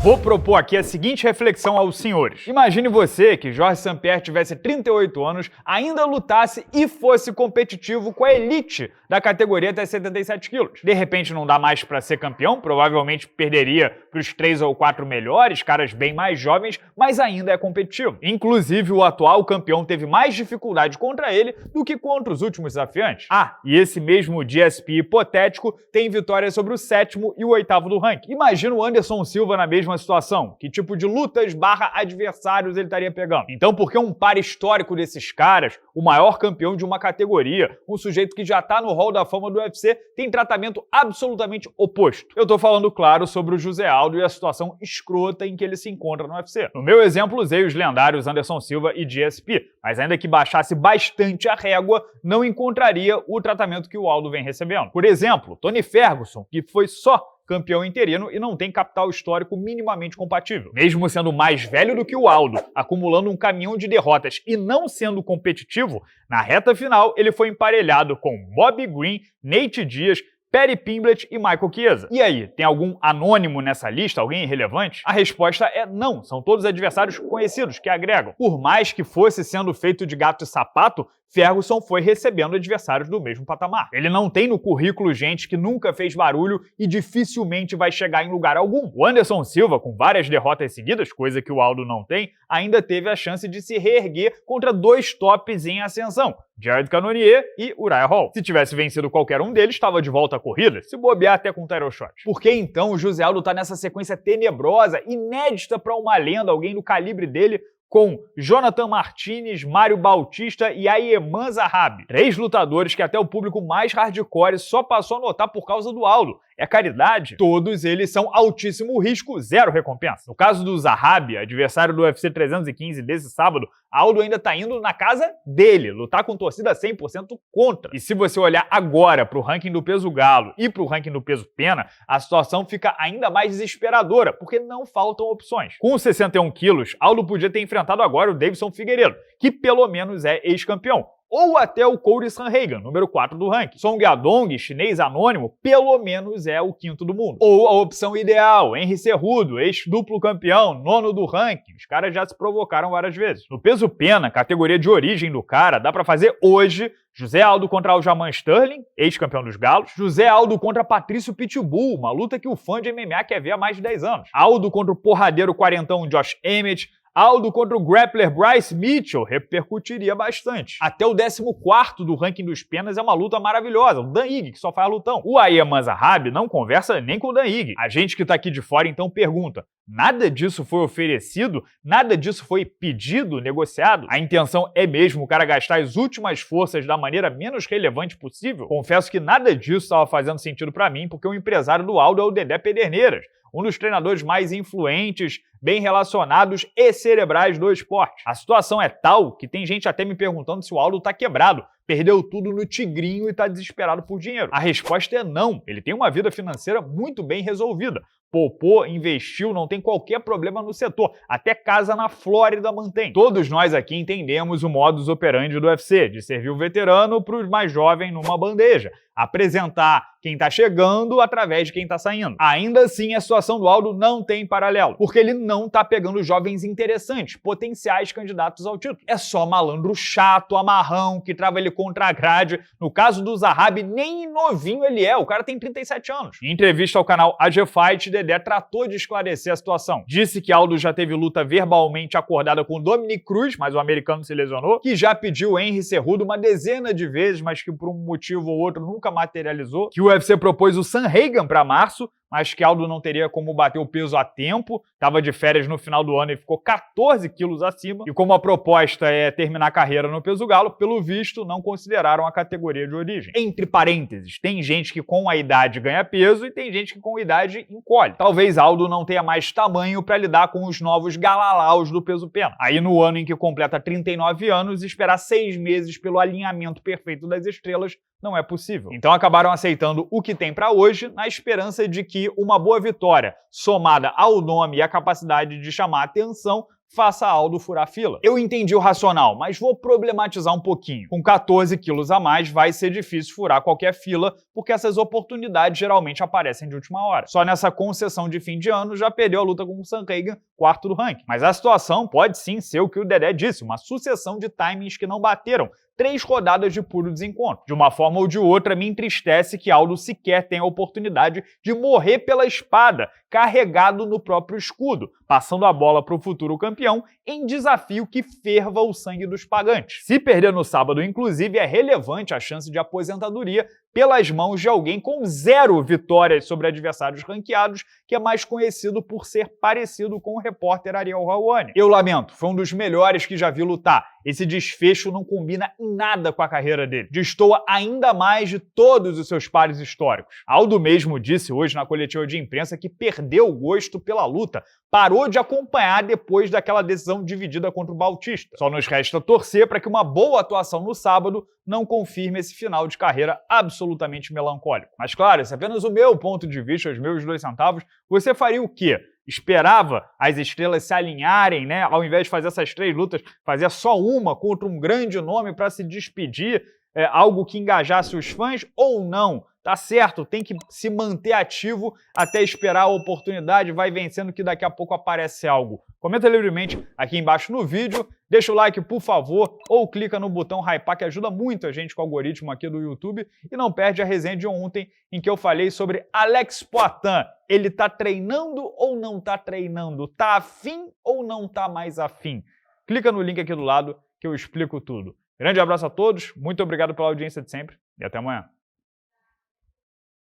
Vou propor aqui a seguinte reflexão aos senhores. Imagine você que Georges St-Pierre tivesse 38 anos, ainda lutasse e fosse competitivo com a elite da categoria até 77 quilos. De repente não dá mais para ser campeão, provavelmente perderia para os 3 ou 4 melhores, caras bem mais jovens, mas ainda é competitivo. Inclusive, o atual campeão teve mais dificuldade contra ele do que contra os últimos desafiantes. E esse mesmo GSP hipotético tem vitória sobre o 7º e o 8º do ranking. Imagina o Anderson Silva na mesma situação. Que tipo de lutas / adversários ele estaria pegando? Então, por que um par histórico desses caras, o maior campeão de uma categoria, um sujeito que já tá no Hall da Fama do UFC, tem tratamento absolutamente oposto? Eu tô falando, claro, sobre o José Aldo e a situação escrota em que ele se encontra no UFC. No meu exemplo, usei os lendários Anderson Silva e GSP, mas ainda que baixasse bastante a régua, não encontraria o tratamento que o Aldo vem recebendo. Por exemplo, Tony Ferguson, que foi só campeão interino e não tem capital histórico minimamente compatível. Mesmo sendo mais velho do que o Aldo, acumulando um caminhão de derrotas e não sendo competitivo, na reta final ele foi emparelhado com Bobby Green, Nate Diaz, Paddy Pimblett e Michael Chiesa. E aí, tem algum anônimo nessa lista? Alguém irrelevante? A resposta é não, são todos adversários conhecidos que agregam. Por mais que fosse sendo feito de gato e sapato, Ferguson foi recebendo adversários do mesmo patamar. Ele não tem no currículo gente que nunca fez barulho e dificilmente vai chegar em lugar algum. O Anderson Silva, com várias derrotas seguidas, coisa que o Aldo não tem, ainda teve a chance de se reerguer contra 2 tops em ascensão, Jared Cannonier e Uriah Hall. Se tivesse vencido qualquer um deles, estava de volta à corrida, se bobear até com title shot. Por que então o José Aldo tá nessa sequência tenebrosa, inédita para uma lenda, alguém do calibre dele, com Jonathan Martinez, Mário Bautista e Aiemann Zahabi? 3 lutadores que até o público mais hardcore só passou a notar por causa do Aldo. É caridade? Todos eles são altíssimo risco, 0 recompensa. No caso do Zahabi, adversário do UFC 315 desse sábado, Aldo ainda tá indo na casa dele, lutar com torcida 100% contra. E se você olhar agora pro ranking do peso galo e pro ranking do peso pena, a situação fica ainda mais desesperadora, porque não faltam opções. Com 61 quilos, Aldo podia ter enfrentado agora o Davidson Figueiredo, que pelo menos é ex-campeão. Ou até o Cory Sandhagen, número 4 do ranking. Song Yadong, chinês anônimo, pelo menos é o 5º do mundo. Ou a opção ideal, Henry Cejudo, ex-duplo campeão, 9º do ranking. Os caras já se provocaram várias vezes. No peso pena, categoria de origem do cara, dá pra fazer hoje José Aldo contra Aljamain Sterling, ex-campeão dos galos. José Aldo contra Patrício Pitbull, uma luta que o fã de MMA quer ver há mais de 10 anos. Aldo contra o porradeiro quarentão Josh Emmett. Aldo contra o grappler Bryce Mitchell repercutiria bastante. Até o 14º do ranking dos penas é uma luta maravilhosa, o Dan Ige, que só faz lutão. O Aiemann Zahabi não conversa nem com o Dan Ige. A gente que tá aqui de fora então pergunta, nada disso foi oferecido? Nada disso foi pedido, negociado? A intenção é mesmo o cara gastar as últimas forças da maneira menos relevante possível? Confesso que nada disso estava fazendo sentido pra mim, porque o empresário do Aldo é o Dedé Pederneiras, um dos treinadores mais influentes, bem relacionados e cerebrais do esporte. A situação é tal que tem gente até me perguntando se o Aldo tá quebrado, perdeu tudo no tigrinho e tá desesperado por dinheiro. A resposta é não, ele tem uma vida financeira muito bem resolvida. Poupou, investiu, não tem qualquer problema no setor. Até casa na Flórida mantém. Todos nós aqui entendemos o modus operandi do UFC, de servir o veterano para os mais jovens numa bandeja. Apresentar quem tá chegando através de quem tá saindo. Ainda assim, a situação do Aldo não tem paralelo, porque ele não tá pegando jovens interessantes, potenciais candidatos ao título. É só malandro chato, amarrão, que trava ele contra a grade. No caso do Zahabi, nem novinho ele é, o cara tem 37 anos. Em entrevista ao canal AG Fight, Dedé tratou de esclarecer a situação. Disse que Aldo já teve luta verbalmente acordada com Dominick Cruz, mas o americano se lesionou, que já pediu Henry Cejudo uma dezena de vezes, mas que por um motivo ou outro nunca materializou, que o UFC propôs o Sandhagen para março, mas que Aldo não teria como bater o peso a tempo, estava de férias no final do ano e ficou 14 quilos acima, e como a proposta é terminar a carreira no peso galo, pelo visto não consideraram a categoria de origem. Entre parênteses, tem gente que com a idade ganha peso e tem gente que com a idade encolhe. Talvez Aldo não tenha mais tamanho para lidar com os novos galalaus do peso pena. Aí no ano em que completa 39 anos, esperar 6 meses pelo alinhamento perfeito das estrelas não é possível. Então acabaram aceitando o que tem para hoje, na esperança de que uma boa vitória, somada ao nome e à capacidade de chamar a atenção, faça Aldo furar a fila. Eu entendi o racional, mas vou problematizar um pouquinho. Com 14 quilos a mais, vai ser difícil furar qualquer fila, porque essas oportunidades geralmente aparecem de última hora. Só nessa concessão de fim de ano já perdeu a luta com o Sandhagen, quarto do ranking. Mas a situação pode sim ser o que o Dedé disse, uma sucessão de timings que não bateram. 3 rodadas de puro desencontro. De uma forma ou de outra, me entristece que Aldo sequer tenha a oportunidade de morrer pela espada, carregado no próprio escudo, passando a bola para o futuro campeão em desafio que ferva o sangue dos pagantes. Se perder no sábado, inclusive, é relevante a chance de aposentadoria pelas mãos de alguém com 0 vitórias sobre adversários ranqueados, que é mais conhecido por ser parecido com o repórter Ariel Helwani. Eu lamento, foi um dos melhores que já vi lutar. Esse desfecho não combina em nada com a carreira dele. Destoa ainda mais de todos os seus pares históricos. Aldo mesmo disse hoje na coletiva de imprensa que perdeu o gosto pela luta, parou de acompanhar depois daquela decisão dividida contra o Bautista. Só nos resta torcer para que uma boa atuação no sábado não confirme esse final de carreira absolutamente melancólico. Mas claro, esse é apenas o meu ponto de vista, os meus 2 centavos. Você faria o quê? Esperava as estrelas se alinharem, né? Ao invés de fazer essas 3 lutas, fazer só uma contra um grande nome para se despedir, algo que engajasse os fãs ou não? Tá certo, tem que se manter ativo até esperar a oportunidade, vai vencendo que daqui a pouco aparece algo. Comenta livremente aqui embaixo no vídeo, deixa o like por favor, ou clica no botão hypar que ajuda muito a gente com o algoritmo aqui do YouTube, e não perde a resenha de ontem em que eu falei sobre Alex Poatan. Ele tá treinando ou não tá treinando? Tá afim ou não tá mais afim? Clica no link aqui do lado que eu explico tudo. Grande abraço a todos, muito obrigado pela audiência de sempre e até amanhã.